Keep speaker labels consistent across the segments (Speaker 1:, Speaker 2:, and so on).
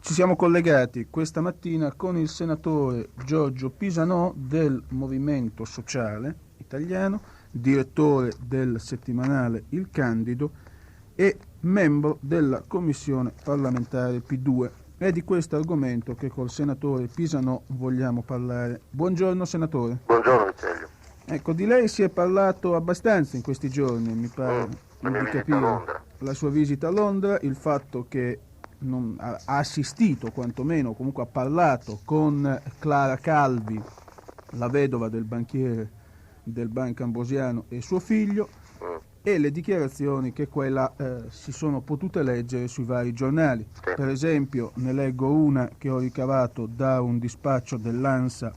Speaker 1: Ci siamo collegati questa mattina con il senatore Giorgio Pisanò del Movimento Sociale Italiano, direttore del settimanale Il Candido e membro della Commissione parlamentare P2. È di questo argomento che col senatore Pisanò vogliamo parlare. Buongiorno senatore.
Speaker 2: Buongiorno Vicelio.
Speaker 1: Ecco, di lei si è parlato abbastanza in questi giorni, mi pare di capire. La sua visita a Londra, il fatto che ha assistito quantomeno, comunque ha parlato con Clara Calvi, la vedova del banchiere del Banco Ambrosiano, e suo figlio, e le dichiarazioni che quella si sono potute leggere sui vari giornali. Per esempio ne leggo una che ho ricavato da un dispaccio dell'ANSA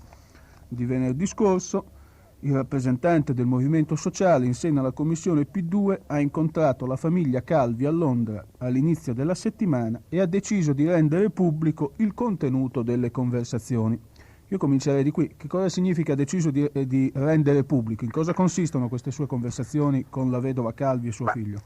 Speaker 1: di venerdì scorso. Il rappresentante del Movimento Sociale in seno alla Commissione P2 ha incontrato la famiglia Calvi a Londra all'inizio della settimana e ha deciso di rendere pubblico il contenuto delle conversazioni. Io comincerei di qui. Che cosa significa deciso di rendere pubblico? In cosa consistono queste sue conversazioni con la vedova Calvi e suo figlio?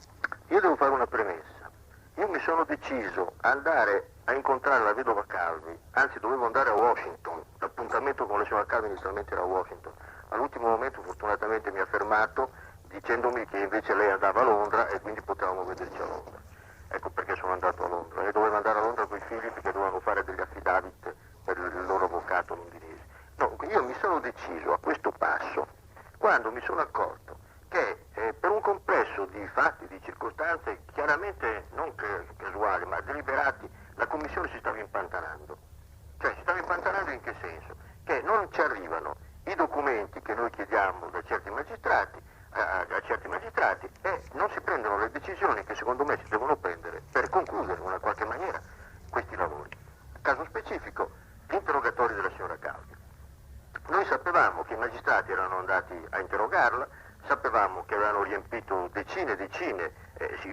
Speaker 2: Io devo fare una premessa. Io mi sono deciso a andare a incontrare la vedova Calvi, anzi dovevo andare a Washington. L'appuntamento con la signora Calvi inizialmente era a Washington. All'ultimo momento fortunatamente mi ha fermato dicendomi che invece lei andava a Londra e quindi potevamo vederci a Londra. Ecco perché sono andato a Londra. E dovevo andare a Londra con i figli perché dovevano fare degli affidavit per il loro avvocato londinese. No, io mi sono deciso a questo passo quando mi sono accorto che per un complesso di fatti, di circostanze chiaramente non casuali ma deliberati, la Commissione si stava impantanando. Cioè si stava impantanando in che senso? Che non ci arrivano i documenti che noi chiediamo da certi magistrati, a certi magistrati, e non si prendono le decisioni che secondo me si devono prendere per concludere in una qualche maniera questi lavori. Caso specifico, gli interrogatori della signora Calvi. Noi sapevamo che i magistrati erano andati a interrogarla, sapevamo che avevano riempito decine,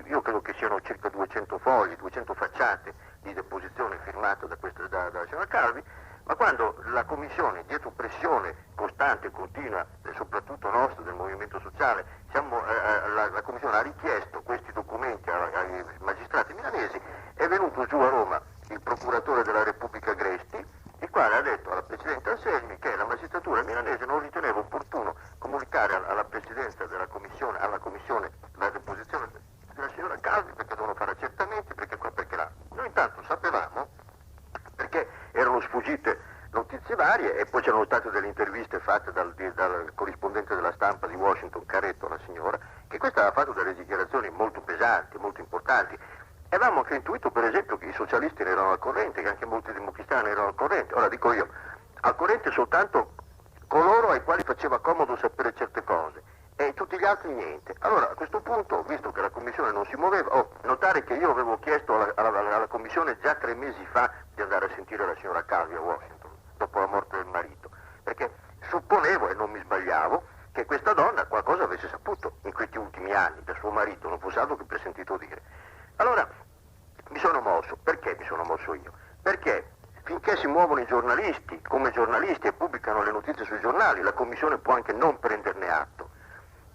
Speaker 2: io credo che siano circa 200 fogli, 200 facciate di deposizione firmate dalla signora Calvi, ma quando la Commissione, dietro pressione costante e continua, soprattutto nostra del Movimento Sociale, la Commissione ha richiesto questi documenti ai magistrati milanesi, è venuto giù a Roma il procuratore della Repubblica Gresti, il quale ha detto alla Presidente Anselmi che la magistratura milanese non riteneva opportuno comunicare alla Presidenza della Commissione, alla Commissione, la deposizione della signora Calvi perché devono fare accertamenti, perché là. Noi intanto sapevamo, perché erano sfuggite notizie varie e poi c'erano state delle interviste fatte dal corrispondente della stampa di Washington, Caretto, alla signora, che questa aveva fatto delle dichiarazioni molto pesanti, molto importanti. E avevamo anche intuito per esempio che i socialisti ne erano al corrente, che anche molti democristiani erano al corrente. Ora dico io, al corrente soltanto coloro ai quali faceva comodo sapere certe cose e tutti gli altri niente. Allora a questo punto, visto che la Commissione non si muoveva, notare che io avevo chiesto alla Commissione già 3 mesi fa di andare a sentire la signora Calvi a Washington, dopo la morte del marito, perché supponevo, e non mi sbagliavo, che questa donna qualcosa avesse saputo in questi ultimi anni da suo marito, non fosse altro che per sentito dire. Allora mi sono mosso. Perché mi sono mosso io? Perché finché si muovono i giornalisti come giornalisti e pubblicano le notizie sui giornali, la Commissione può anche non prenderne atto.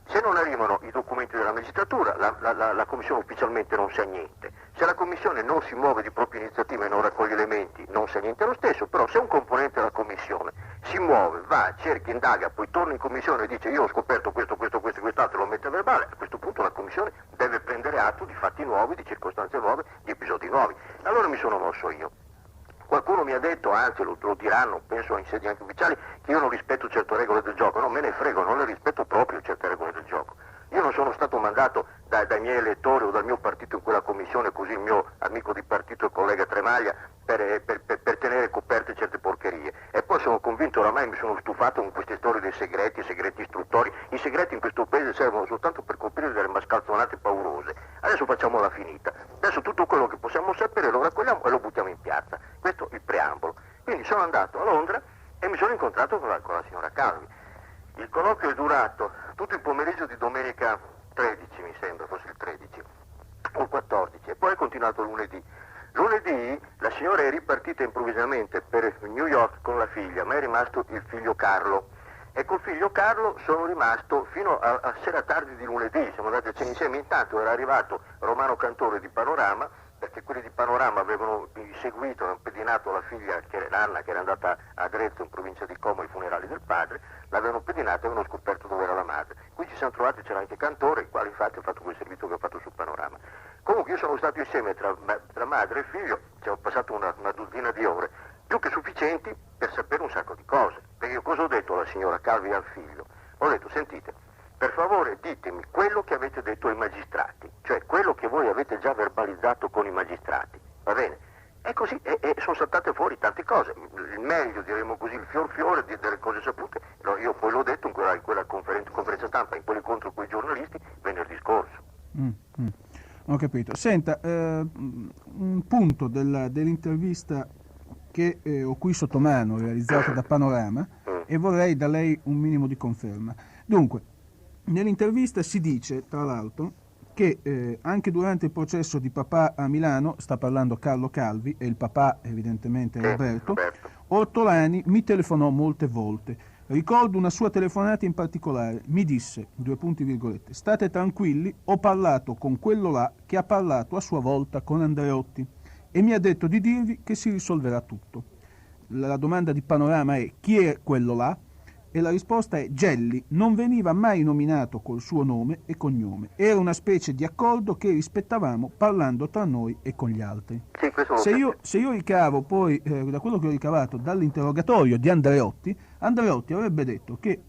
Speaker 2: Se non arrivano i documenti della magistratura, la Commissione ufficialmente non sa niente. Se la Commissione non si muove di propria iniziativa e non raccoglie elementi, non sa niente lo stesso. Però se un componente della Commissione si muove, va, cerca, indaga, poi torna in Commissione e dice io ho scoperto questo, quest'altro, lo mette a verbale, a questo punto la Commissione deve prendere atto di fatti nuovi, di circostanze nuove, di episodi nuovi. Allora mi sono mosso io. Qualcuno mi ha detto, anzi lo diranno, penso in sedi anche ufficiali, che io non rispetto certe regole del gioco. No, me ne frego, non le rispetto proprio certe regole del gioco. Io non sono stato mandato dai miei elettori o dal mio partito in quella commissione, così il mio amico di partito e collega Tremaglia, per tenere coperte certe porcherie. E poi sono convinto, oramai mi sono stufato con queste storie dei segreti istruttori. I segreti in questo paese servono soltanto per coprire delle mascalzonate paurose. Adesso facciamola finita. Adesso tutto quello che possiamo sapere lo raccogliamo e lo buttiamo in piazza. Questo è il preambolo. Quindi sono andato a Londra e mi sono incontrato con la signora Calvi. Il colloquio è durato tutto il pomeriggio di domenica 13, mi sembra, forse il 13 o il 14, e poi è continuato lunedì. Lunedì la signora è ripartita improvvisamente per New York con la figlia, ma è rimasto il figlio Carlo. E col figlio Carlo sono rimasto fino a sera tardi di lunedì, siamo andati a cena insieme. Intanto era arrivato Romano Cantore di Panorama, che quelli di Panorama avevano seguito, avevano pedinato la figlia, che era Anna, che era andata a Arezzo in provincia di Como ai funerali del padre, l'avevano pedinata e avevano scoperto dove era la madre. Qui ci siamo trovati, c'era anche Cantore, il quale infatti ha fatto quel servizio che ho fatto sul Panorama. Comunque io sono stato insieme tra madre e figlio, ci ho passato una dozzina di ore, più che sufficienti per sapere un sacco di cose. Perché io cosa ho detto alla signora Calvi e al figlio? Ho detto, sentite, per favore ditemi quello che avete detto ai magistrati, cioè quello che voi avete già verbalizzato con i magistrati, va bene? E così sono saltate fuori tante cose, il meglio, diremo così, il fiore delle cose sapute. Io poi l'ho detto in quella conferenza stampa, in quell'incontro con i giornalisti venerdì scorso.
Speaker 1: Ho capito. Senta, un punto dell'intervista che ho qui sotto mano, realizzata da Panorama, e vorrei da lei un minimo di conferma. Dunque, nell'intervista si dice, tra l'altro, che anche durante il processo di papà a Milano, sta parlando Carlo Calvi, e il papà evidentemente è Roberto, Ortolani mi telefonò molte volte. Ricordo una sua telefonata in particolare. Mi disse, : state tranquilli, ho parlato con quello là che ha parlato a sua volta con Andreotti e mi ha detto di dirvi che si risolverà tutto. La domanda di Panorama è: chi è quello là? E la risposta è: Gelli non veniva mai nominato col suo nome e cognome. Era una specie di accordo che rispettavamo parlando tra noi e con gli altri. Se io ricavo poi, da quello che ho ricavato dall'interrogatorio di Andreotti avrebbe detto che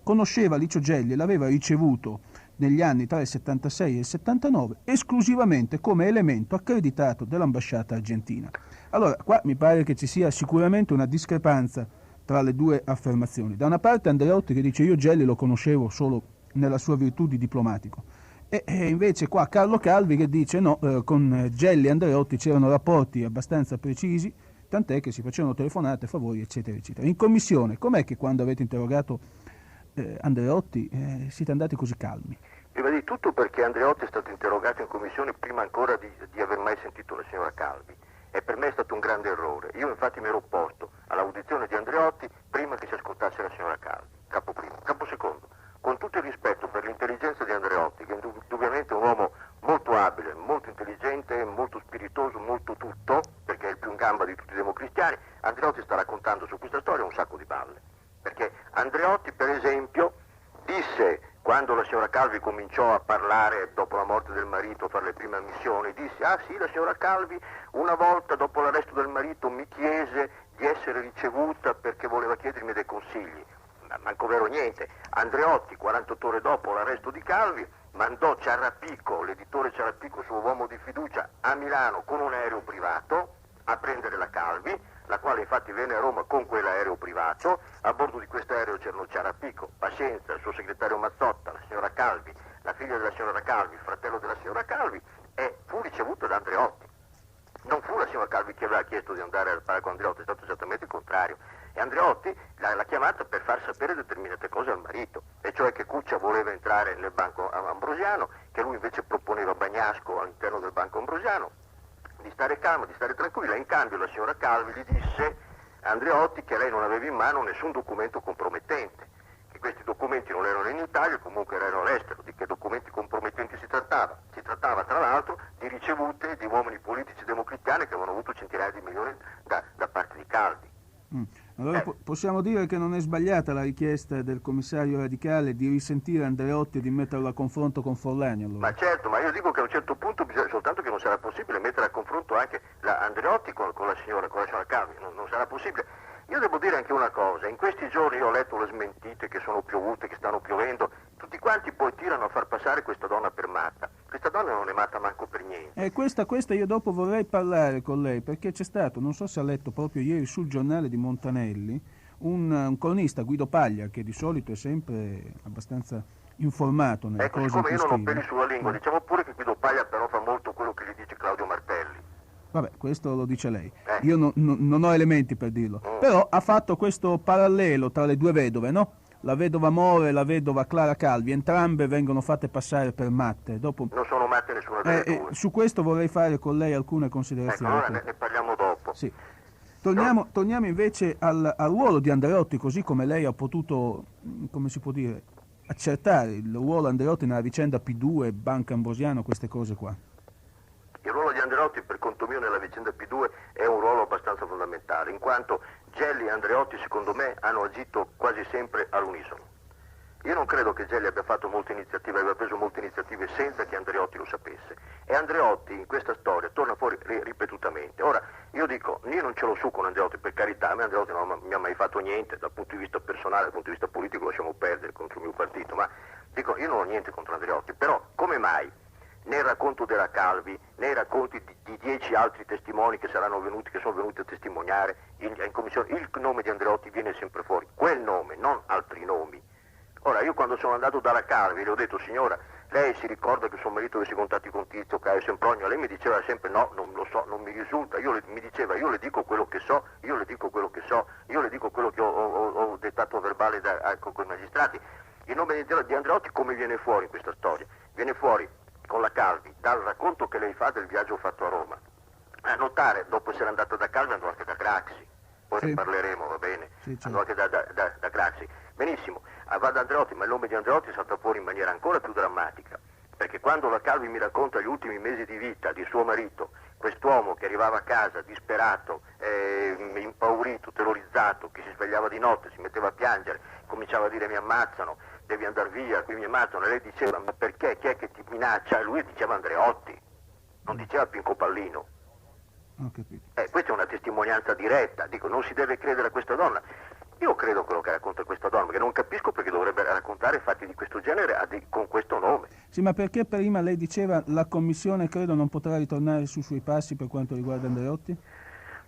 Speaker 1: conosceva Licio Gelli e l'aveva ricevuto negli anni tra il 76 e il 79 esclusivamente come elemento accreditato dell'ambasciata argentina. Allora, qua mi pare che ci sia sicuramente una discrepanza tra le due affermazioni. Da una parte Andreotti che dice: io Gelli lo conoscevo solo nella sua virtù di diplomatico, e invece qua Carlo Calvi che dice no, con Gelli e Andreotti c'erano rapporti abbastanza precisi, tant'è che si facevano telefonate, favori, eccetera, eccetera. In commissione, com'è che quando avete interrogato Andreotti siete andati così calmi?
Speaker 2: Prima di tutto perché Andreotti è stato interrogato in commissione prima ancora di aver mai sentito la signora Calvi, e per me è stato un grande errore. Io infatti mi ero opposto all'audizione di Andreotti prima che si ascoltasse la signora Calvi, capo primo. Capo secondo, con tutto il rispetto per l'intelligenza di Andreotti, che è indubbiamente un uomo molto abile, molto intelligente, molto spiritoso, molto tutto, perché è il più in gamba di tutti i democristiani, Andreotti sta raccontando su questa storia un sacco di balle. Perché Andreotti, per esempio, disse, quando la signora Calvi cominciò a parlare dopo la morte del marito, a fare le prime ammissioni, disse: ah sì, la signora Calvi una volta dopo l'arresto del marito mi chiese di essere ricevuta perché voleva chiedermi dei consigli. Ma manco vero niente. Andreotti, 48 ore dopo l'arresto di Calvi, mandò Ciarrapico, l'editore Ciarrapico, suo uomo di fiducia, a Milano con un aereo privato a prendere la Calvi, la quale infatti venne a Roma con quell'aereo privato. A bordo di questo aereo c'erano Ciarrapico, Pazienza, il suo segretario Mazzotta, la signora Calvi, la figlia della signora Calvi, il fratello della signora Calvi, e fu ricevuto da Andreotti. Non fu la signora Calvi che aveva chiesto di andare al parlare con Andreotti, è stato esattamente il contrario. E Andreotti l'ha chiamata per far sapere determinate cose al marito, e cioè che Cuccia voleva entrare nel Banco Ambrosiano, che lui invece proponeva Bagnasco all'interno del Banco Ambrosiano, di stare calma, di stare tranquilla. In cambio la signora Calvi gli disse a Andreotti che lei non aveva in mano nessun documento compromettente, che questi documenti non erano in Italia, comunque erano all'estero. Di che documenti compromettenti si trattava? Si trattava tra l'altro di ricevute di uomini politici democristiani che avevano avuto centinaia di milioni da parte di Calvi.
Speaker 1: Allora possiamo dire che non è sbagliata la richiesta del commissario radicale di risentire Andreotti e di metterlo a confronto con Forlani, allora.
Speaker 2: Ma certo, ma io dico che a un certo punto bisogna, soltanto che non sarà possibile mettere a confronto anche Andreotti con la signora Calvi, non sarà possibile. Io devo dire anche una cosa: in questi giorni io ho letto le smentite che sono piovute, che stanno piovendo, tutti quanti poi tirano a far passare questa donna per matta. Questa donna non è matta manco per niente.
Speaker 1: Questa io dopo vorrei parlare con lei, perché c'è stato, non so se ha letto proprio ieri sul giornale di Montanelli, un cronista, Guido Paglia, che di solito è sempre abbastanza informato nelle cose
Speaker 2: siccome
Speaker 1: in
Speaker 2: io
Speaker 1: cui
Speaker 2: non ho
Speaker 1: scrive.
Speaker 2: peli sulla lingua, diciamo pure che Guido Paglia però fa molto quello che gli dice Claudio Martelli.
Speaker 1: Vabbè, questo lo dice lei. Io non ho elementi per dirlo. Però ha fatto questo parallelo tra le due vedove, no? La vedova More e la vedova Clara Calvi, entrambe vengono fatte passare per matte. Dopo...
Speaker 2: Non sono matte nessuna delle due.
Speaker 1: Su questo vorrei fare con lei alcune considerazioni.
Speaker 2: Allora ne parliamo dopo.
Speaker 1: Sì. Torniamo invece al ruolo di Andreotti, così come lei ha potuto, come si può dire, accertare il ruolo Andreotti nella vicenda P2, Banca Ambrosiano, queste cose qua.
Speaker 2: Il ruolo di Andreotti per conto mio nella vicenda P2 è un ruolo abbastanza fondamentale, in quanto Gelli e Andreotti secondo me hanno agito quasi sempre all'unisono. Io non credo che Gelli abbia fatto molte iniziative, abbia preso molte iniziative senza che Andreotti lo sapesse. E Andreotti in questa storia torna fuori ripetutamente. Ora, io dico, io non ce l'ho su con Andreotti, per carità, a me Andreotti non mi ha mai fatto niente, dal punto di vista personale, dal punto di vista politico lasciamo perdere contro il mio partito, ma dico, io non ho niente contro Andreotti, però come mai nel racconto della Calvi, nei racconti di 10 altri testimoni che sono venuti a testimoniare in commissione, il nome di Andreotti viene sempre fuori, quel nome, non altri nomi. Ora, io quando sono andato dalla Calvi le ho detto, signora, lei si ricorda che suo marito avesse contatti con Tizio, Caio, Sempronio? Lei mi diceva sempre, no, non lo so, non mi risulta. Mi diceva, io le dico quello che so, io le dico quello che so, io le dico quello che ho dettato verbale con i magistrati. Il nome di Andreotti come viene fuori in questa storia? Viene fuori con la Calvi, dal racconto che lei fa del viaggio fatto a Roma. A notare, dopo essere andata da Calvi, andò anche da Craxi. Poi ne parleremo, va bene?
Speaker 1: Sì, certo.
Speaker 2: Andò anche da Craxi. Benissimo, va da Andreotti, ma il nome di Andreotti salta fuori in maniera ancora più drammatica, perché quando la Calvi mi racconta gli ultimi mesi di vita di suo marito, quest'uomo che arrivava a casa disperato, impaurito, terrorizzato, che si svegliava di notte, si metteva a piangere, cominciava a dire mi ammazzano, devi andare via, qui mi ammazzano, e lei diceva ma perché, chi è che ti minaccia? E lui diceva Andreotti, non diceva Pinco Pallino.
Speaker 1: Ho capito.
Speaker 2: Questa è una testimonianza diretta, dico, non si deve credere a questa donna. Io credo a quello che racconta questa donna, che non capisco perché dovrebbe raccontare fatti di questo genere con questo nome.
Speaker 1: Sì, ma perché prima lei diceva la commissione credo non potrà ritornare sui suoi passi per quanto riguarda Andreotti?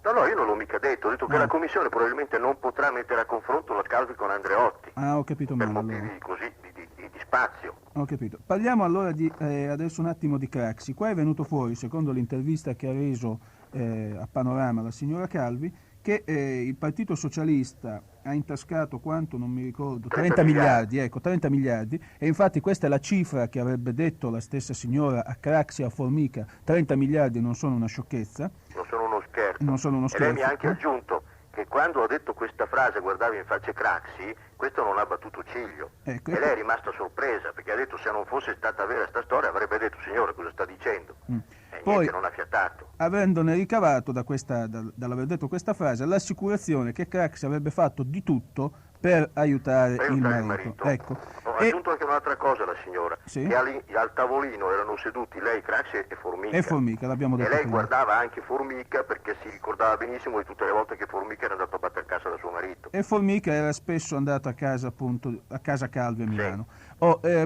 Speaker 2: No, io non l'ho mica detto, ho detto che la commissione probabilmente non potrà mettere a confronto la Calvi con Andreotti.
Speaker 1: Ah, ho capito
Speaker 2: per
Speaker 1: male.
Speaker 2: Per motivi
Speaker 1: allora.
Speaker 2: così di spazio.
Speaker 1: Ho capito. Parliamo allora adesso un attimo di Craxi. Qua è venuto fuori, secondo l'intervista che ha reso a Panorama la signora Calvi, che il Partito Socialista ha intascato quanto, non mi ricordo, 30 miliardi, ecco, 30 miliardi, e infatti questa è la cifra che avrebbe detto la stessa signora a Craxi, a Formica, 30 miliardi non sono una sciocchezza.
Speaker 2: Non sono uno scherzo.
Speaker 1: Non sono uno scherzo.
Speaker 2: E lei mi ha anche aggiunto che quando ho detto questa frase, guardavo in faccia Craxi, questo non ha battuto ciglio.
Speaker 1: Ecco,
Speaker 2: e lei è rimasta sorpresa, perché ha detto se non fosse stata vera sta storia avrebbe detto signore cosa sta dicendo.
Speaker 1: Poi,
Speaker 2: niente, non ha fiatato.
Speaker 1: Avendone ricavato dall'aver detto questa frase l'assicurazione che Craxi avrebbe fatto di tutto per aiutare il marito. Ecco.
Speaker 2: Ho aggiunto anche un'altra cosa la signora,
Speaker 1: sì?
Speaker 2: che al tavolino erano seduti lei, Craxi e Formica.
Speaker 1: E Formica, l'abbiamo detto
Speaker 2: E lei
Speaker 1: prima.
Speaker 2: guardava anche Formica perché si ricordava benissimo di tutte le volte che Formica era andato a battere casa da suo marito.
Speaker 1: E Formica era spesso andato a casa, appunto, a casa Calvi a Milano. Sì.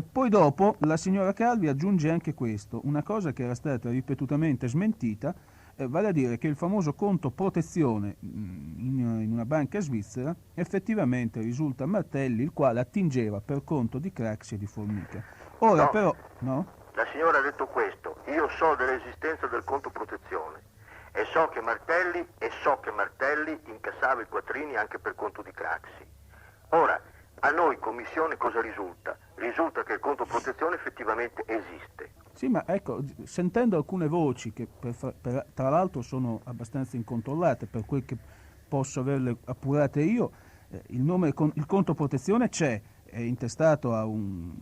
Speaker 1: Poi dopo la signora Calvi aggiunge anche questo, una cosa che era stata ripetutamente smentita, vale a dire che il famoso conto protezione in una banca svizzera effettivamente risulta a Martelli, il quale attingeva per conto di Craxi e di Formica. Ora
Speaker 2: no,
Speaker 1: però, no?
Speaker 2: La signora ha detto questo, io so dell'esistenza del conto protezione e so che Martelli incassava i quattrini anche per conto di Craxi. Ora, a noi commissione cosa risulta? Risulta che il conto protezione effettivamente esiste.
Speaker 1: Sì, ma ecco, sentendo alcune voci che tra l'altro sono abbastanza incontrollate, per quel che posso averle appurate io, il conto protezione c'è, è intestato a un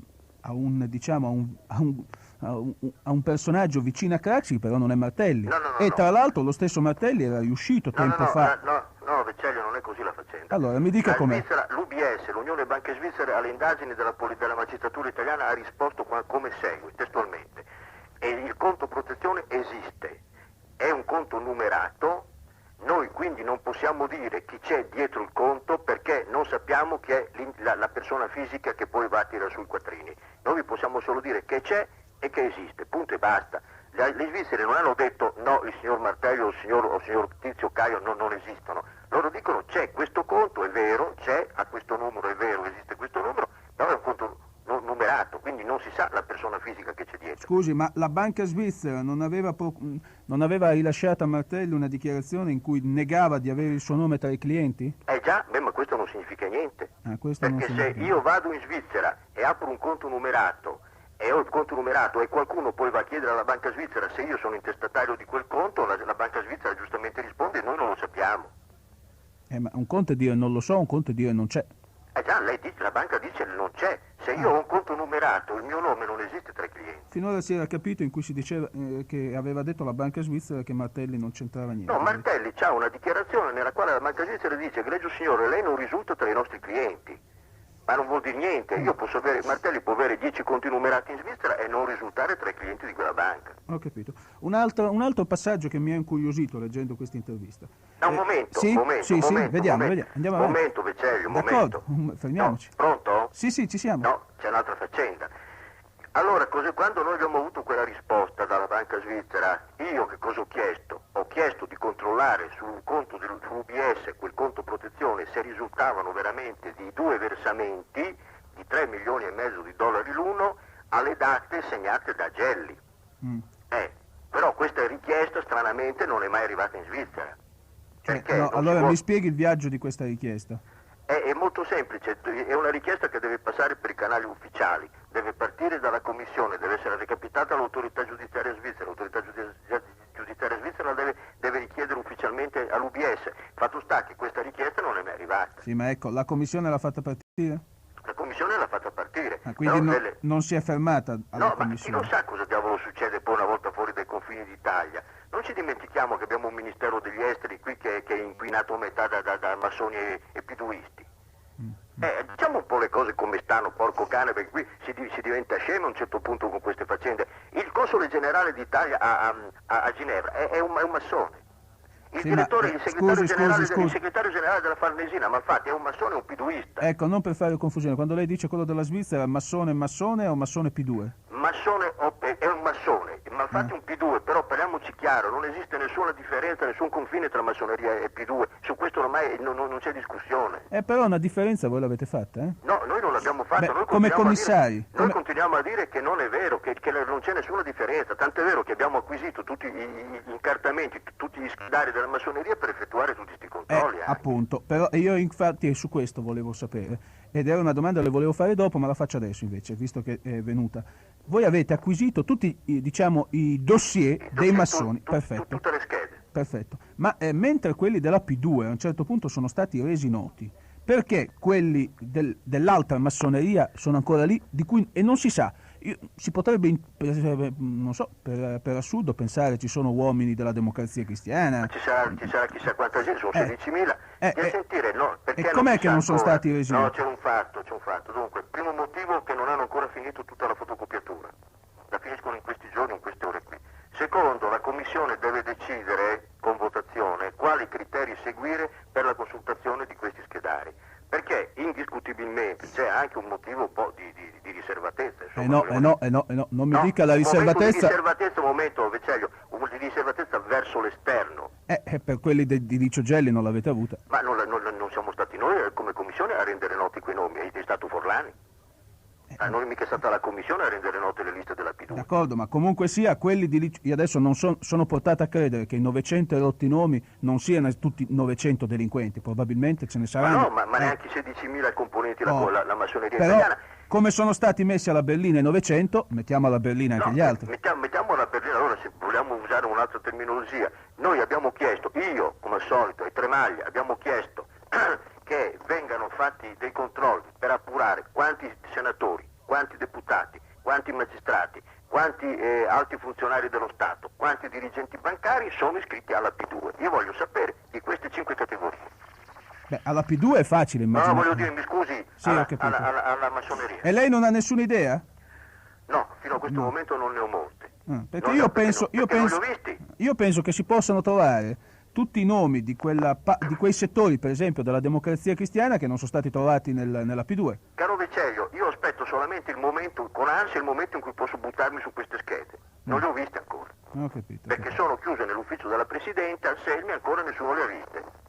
Speaker 1: personaggio vicino a Craxi, però non è Martelli.
Speaker 2: No,
Speaker 1: tra l'altro lo stesso Martelli era riuscito tempo fa.
Speaker 2: No, Vecellio, non è così la faccenda.
Speaker 1: Allora, mi dica com'è.
Speaker 2: L'UBS, l'Unione Banche Svizzere, alle indagini della magistratura italiana ha risposto come segue, testualmente. E il conto protezione esiste, è un conto numerato, noi quindi non possiamo dire chi c'è dietro il conto perché non sappiamo chi è la persona fisica che poi va a tirare sui quattrini. Noi possiamo solo dire che c'è e che esiste, punto e basta. Gli svizzeri non hanno detto no, il signor Martelli o il signor Tizio Caio non esistono. Loro dicono c'è questo conto, è vero, c'è, a questo numero è vero, esiste questo numero, però è un conto numerato, quindi non si sa la persona fisica che c'è dietro.
Speaker 1: Scusi, ma la banca svizzera non aveva rilasciato a Martelli una dichiarazione in cui negava di avere il suo nome tra i clienti?
Speaker 2: Già, ma questo non significa niente. Perché se io vado in Svizzera e apro un conto numerato e ho il conto numerato e qualcuno poi va a chiedere alla banca svizzera se io sono intestatario di quel conto, la banca svizzera giustamente risponde noi non lo sappiamo.
Speaker 1: Ma un conto è dire non lo so, un conto è dire non c'è.
Speaker 2: Già, lei dice, la banca dice non c'è. Se io ho un conto numerato, il mio nome non esiste tra i clienti.
Speaker 1: Finora si era capito in cui si diceva che aveva detto la banca svizzera che Martelli non c'entrava niente.
Speaker 2: No, Martelli ha una dichiarazione nella quale la banca svizzera dice: egregio signore, lei non risulta tra i nostri clienti. Ma non vuol dire niente. Martelli può avere 10 conti numerati in Svizzera e non risultare tra i clienti di quella banca.
Speaker 1: Ho capito. Un altro passaggio che mi ha incuriosito leggendo questa intervista.
Speaker 2: Un momento,
Speaker 1: sì,
Speaker 2: un momento,
Speaker 1: sì,
Speaker 2: un
Speaker 1: sì,
Speaker 2: momento,
Speaker 1: vediamo,
Speaker 2: un
Speaker 1: vediamo. Andiamo
Speaker 2: momento,
Speaker 1: avanti.
Speaker 2: momento, Vecellio, un
Speaker 1: D'accordo,
Speaker 2: momento.
Speaker 1: fermiamoci.
Speaker 2: No, pronto?
Speaker 1: Sì, ci siamo.
Speaker 2: No, c'è un'altra faccenda. Allora, quando noi abbiamo avuto quella risposta dalla banca svizzera, io che cosa ho chiesto? Ho chiesto di controllare sul conto dell'UBS, quel conto protezione, se risultavano veramente di 2 versamenti di 3 milioni e mezzo di dollari l'uno alle date segnate da Gelli. Però questa richiesta stranamente non è mai arrivata in Svizzera. Perché
Speaker 1: no, allora mi spieghi il viaggio di questa richiesta.
Speaker 2: È molto semplice, è una richiesta che deve passare per i canali ufficiali, deve partire dalla commissione, deve essere recapitata all'autorità giudiziaria svizzera, l'autorità giudiziaria svizzera deve richiedere ufficialmente all'UBS. Fatto sta che questa richiesta non è mai arrivata.
Speaker 1: Sì, ma ecco, la commissione l'ha fatta partire?
Speaker 2: La commissione l'ha fatta partire.
Speaker 1: Quindi non si è fermata alla commissione?
Speaker 2: Ma chi non sa cosa diavolo succede poi una volta fuori dai confini d'Italia. Non ci dimentichiamo che abbiamo un ministero degli esteri qui che è inquinato a metà da massoni e piduisti. Diciamo un po' le cose come stanno, porco cane, perché qui si diventa scemo a un certo punto con queste faccende. Il console generale d'Italia a Ginevra è un massone. Il segretario generale della Farnesina, ma infatti è un massone e un piduista.
Speaker 1: Ecco, non per fare confusione, quando lei dice quello della Svizzera, massone o massone P2?
Speaker 2: Massone è un massone, ma infatti un P2, però parliamoci chiaro, non esiste nessuna differenza, nessun confine tra massoneria e P2, su questo ormai non c'è discussione.
Speaker 1: Però una differenza voi l'avete fatta, eh?
Speaker 2: No, noi non l'abbiamo fatta. Noi
Speaker 1: come commissari.
Speaker 2: Noi continuiamo a dire che non è vero, che non c'è nessuna differenza, tant'è vero che abbiamo acquisito tutti gli incartamenti, tutti gli schedari della massoneria per effettuare tutti questi controlli.
Speaker 1: Appunto, però io infatti su questo volevo sapere, ed era una domanda che le volevo fare dopo, ma la faccio adesso invece, visto che è venuta. Voi avete acquisito tutti, i dossier dei massoni, perfetto.
Speaker 2: Tutte le schede.
Speaker 1: Perfetto, ma mentre quelli della P2 a un certo punto sono stati resi noti, perché quelli dell'altra massoneria sono ancora lì, e non si sa? Si potrebbe, non so, per assurdo pensare ci sono uomini della Democrazia Cristiana.
Speaker 2: Ma ci sarà chissà quanta gente, sono 16.000. Sentire, no, perché
Speaker 1: e com'è che non sono stati resi noti?
Speaker 2: No, c'è un fatto. Dunque, il primo motivo è che non hanno ancora finito tutta la fotocopiatura. La finiscono in questi giorni, in queste ore qui. Secondo, la Commissione deve decidere con votazione quali criteri seguire per la consultazione di questi schedari. Perché indiscutibilmente c'è anche un motivo un po' di riservatezza.
Speaker 1: No, non mi dica la riservatezza.
Speaker 2: Un momento, Vecellio, di riservatezza verso l'esterno.
Speaker 1: Per quelli di Licio Gelli non l'avete avuta.
Speaker 2: Ma non siamo stati noi come commissione a rendere noti quei nomi, è stato Forlani. Non è mica stata la commissione a rendere note le liste della P2.
Speaker 1: D'accordo, ma comunque sia, quelli di Licio, io adesso non sono portato a credere che i 900 rotti nomi non siano tutti 900 delinquenti, probabilmente ce ne saranno.
Speaker 2: Ma neanche 16.000 componenti la massoneria
Speaker 1: però,
Speaker 2: italiana.
Speaker 1: Come sono stati messi alla berlina i 900, mettiamo alla berlina anche gli altri.
Speaker 2: Mettiamo alla berlina, allora se vogliamo usare un'altra terminologia, noi abbiamo chiesto, io come al solito, e Tremaglia, abbiamo chiesto che vengano fatti dei controlli per appurare quanti senatori, quanti deputati, quanti magistrati, quanti alti funzionari dello Stato, quanti dirigenti bancari sono iscritti alla P2. Io voglio sapere di queste 5 categorie.
Speaker 1: Alla P2 è facile immaginare.
Speaker 2: No, voglio dire, mi scusi,
Speaker 1: sì,
Speaker 2: alla massoneria.
Speaker 1: E lei non ha nessuna idea?
Speaker 2: No, fino a questo momento non ne ho molte.
Speaker 1: Perché io penso che si possano trovare tutti i nomi di quei settori, per esempio, della Democrazia Cristiana che non sono stati trovati nella P2.
Speaker 2: Caro Vecellio, io aspetto solamente il momento, con ansia, il momento in cui posso buttarmi su queste schede. Non le ho viste ancora.
Speaker 1: Ho capito.
Speaker 2: Perché sono chiuse nell'ufficio della Presidente, Anselmi, ancora nessuno le ha viste.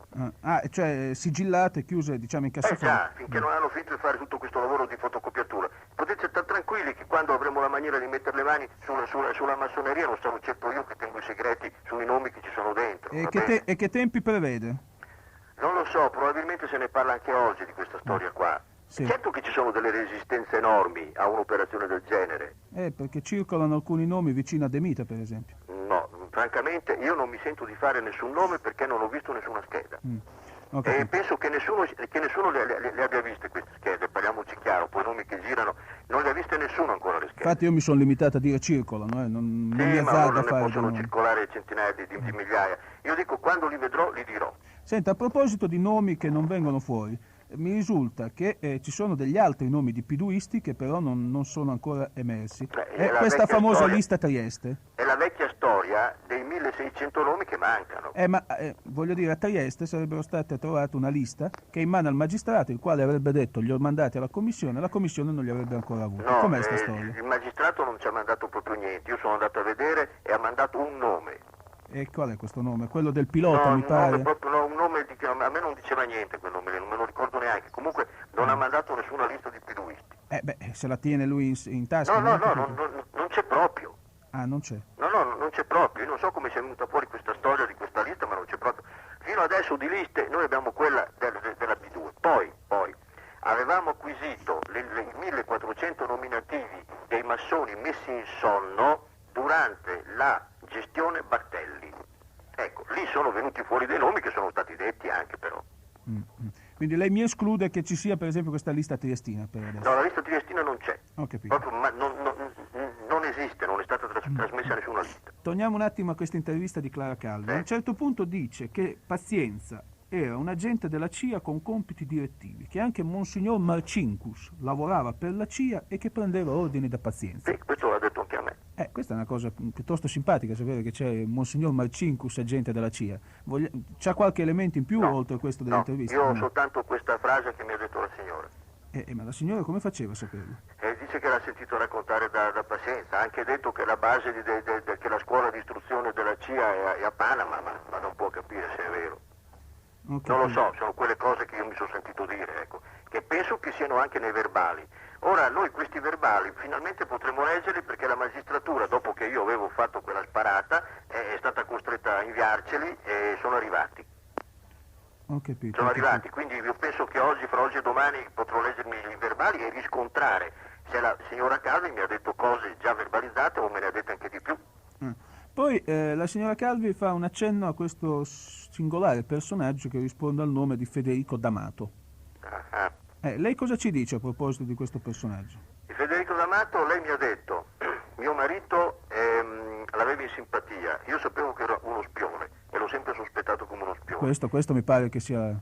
Speaker 1: Cioè sigillate, chiuse, diciamo, in cassaforte.
Speaker 2: Finché non hanno finito di fare tutto questo lavoro di fotocopiatura. Potete stare tranquilli che quando avremo la maniera di mettere le mani sulla massoneria non sarò certo io che tengo i segreti sui nomi che ci sono dentro.
Speaker 1: E che tempi prevede?
Speaker 2: Non lo so, probabilmente se ne parla anche oggi di questa storia qua.
Speaker 1: Sì.
Speaker 2: Certo che ci sono delle resistenze enormi a un'operazione del genere.
Speaker 1: Perché circolano alcuni nomi vicino a De Mita, per esempio.
Speaker 2: No, francamente io non mi sento di fare nessun nome perché non ho visto nessuna scheda. E penso che nessuno le abbia viste queste schede, parliamoci chiaro, poi nomi che girano, non le ha viste nessuno ancora le schede.
Speaker 1: Infatti io mi sono limitato a dire circolano, non mi azzardo a fare
Speaker 2: non possono circolare centinaia di migliaia. Io dico, quando li vedrò li dirò.
Speaker 1: Senta, a proposito di nomi che non vengono fuori, mi risulta che ci sono degli altri nomi di piduisti che però non sono ancora emersi. Questa famosa lista Trieste.
Speaker 2: È la vecchia storia dei 1600 nomi che mancano.
Speaker 1: Ma voglio dire, a Trieste sarebbero state trovate una lista che è in mano al magistrato, il quale avrebbe detto li ho mandati alla commissione, la commissione non li avrebbe ancora avuti.
Speaker 2: No,
Speaker 1: com'è sta storia?
Speaker 2: Il magistrato non ci ha mandato proprio niente, io sono andato a vedere e ha mandato un nome.
Speaker 1: E qual è questo nome? Quello del pilota, mi pare?
Speaker 2: Un nome che a me non diceva niente quel nome, non me lo ricordo neanche. Comunque non ha mandato nessuna lista di piduisti.
Speaker 1: Se la tiene lui in tasca?
Speaker 2: No, non c'è proprio.
Speaker 1: Ah, non c'è?
Speaker 2: No, non c'è proprio. Io non so come sia venuta fuori questa storia di questa lista, ma non c'è proprio. Fino adesso di liste noi abbiamo quella della P2. Poi avevamo acquisito i 1400 nominativi dei massoni messi in sonno durante la gestione Battelli. Ecco, lì sono venuti fuori dei nomi che sono stati detti anche però.
Speaker 1: Quindi lei mi esclude che ci sia per esempio questa lista triestina per adesso?
Speaker 2: No, la lista triestina non c'è.
Speaker 1: Ho capito.
Speaker 2: Proprio, ma non esiste, non è stata trasmessa nessuna lista.
Speaker 1: Torniamo un attimo a questa intervista di Clara Calvi. A un certo punto dice che Pazienza era un agente della CIA con compiti direttivi, che anche Monsignor Marcinkus lavorava per la CIA e che prendeva ordini da Pazienza.
Speaker 2: Sì, questo l'ha detto anche a me.
Speaker 1: Questa è una cosa piuttosto simpatica, sapere che c'è Monsignor Marcinkus, agente della CIA. C'ha qualche elemento in più oltre a questo dell'intervista?
Speaker 2: Io ho soltanto questa frase che mi ha detto la signora.
Speaker 1: Ma la signora come faceva a saperlo?
Speaker 2: Dice che l'ha sentito raccontare da Pazienza, ha anche detto che la base che la scuola di istruzione della CIA è a Panama, ma non può capire se è vero. Non lo so, sono quelle cose che io mi sono sentito dire, ecco, che penso che siano anche nei verbali. Ora noi questi verbali finalmente potremo leggerli perché la magistratura, dopo che io avevo fatto quella sparata, è stata costretta a inviarceli e sono arrivati.
Speaker 1: Ho capito.
Speaker 2: Sono arrivati, quindi io penso che fra oggi e domani potrò leggermi i verbali e riscontrare se la signora Calvi mi ha detto cose già verbalizzate o me ne ha dette anche di più.
Speaker 1: Poi la signora Calvi fa un accenno a questo singolare personaggio che risponde al nome di Federico D'Amato. Lei cosa ci dice a proposito di questo personaggio?
Speaker 2: Di Federico D'Amato lei mi ha detto, mio marito l'aveva in simpatia, io sapevo che era uno spione e l'ho sempre sospettato come uno spione.
Speaker 1: Questo mi pare che sia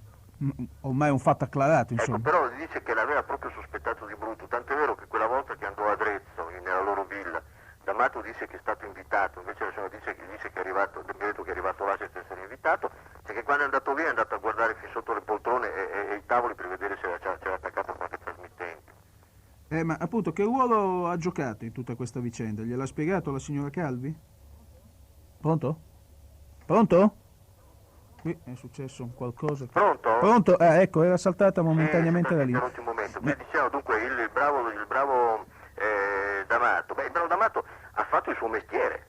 Speaker 1: ormai un fatto acclarato, insomma.
Speaker 2: Ecco, però dice che l'aveva proprio sospettato di brutto, tant'è vero che quella volta che andò ad Arezzo, nella loro villa, D'Amato disse che è stato invitato, invece la signora dice che è arrivato, mi ha detto che è arrivato là senza essere invitato, e che quando è andato via è andato a guardare fin sotto le poltrone e i tavoli per vedere se c'era attaccato qualche trasmittente.
Speaker 1: Ma appunto, che ruolo ha giocato in tutta questa vicenda? Gliel'ha spiegato la signora Calvi? Pronto? Pronto? Qui è successo qualcosa.
Speaker 2: Pronto?
Speaker 1: Pronto? Ecco, era saltata momentaneamente la linea.
Speaker 2: Un momento. Mi diceva dunque il bravo D'Amato. Il bravo D'Amato ha fatto il suo mestiere.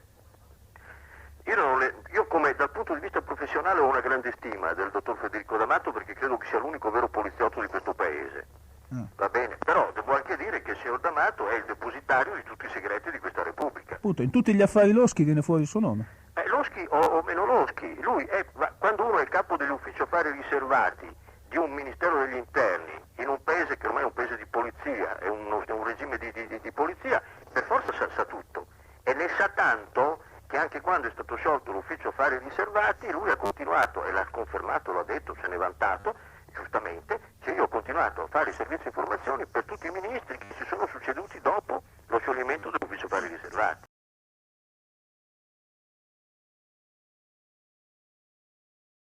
Speaker 2: Io come dal punto di vista professionale ho una grande stima del dottor Federico D'Amato perché credo che sia l'unico vero poliziotto di questo paese. Va bene, però devo anche dire che il signor D'Amato è il depositario di tutti i segreti di questa Repubblica.
Speaker 1: Appunto, in tutti gli affari loschi viene fuori il suo nome.
Speaker 2: Loschi o meno loschi, quando uno è il capo degli uffici affari riservati di un Ministero degli Interni, in un paese che ormai è un paese di polizia, è un regime di polizia, per forza sa tutto. E ne sa tanto che anche quando è stato sciolto l'ufficio affari riservati, lui ha continuato, e l'ha confermato, l'ha detto, se ne è vantato, giustamente, che io ho continuato a fare i servizi informazioni per tutti i ministri che si sono succeduti dopo lo scioglimento dell'ufficio affari riservati.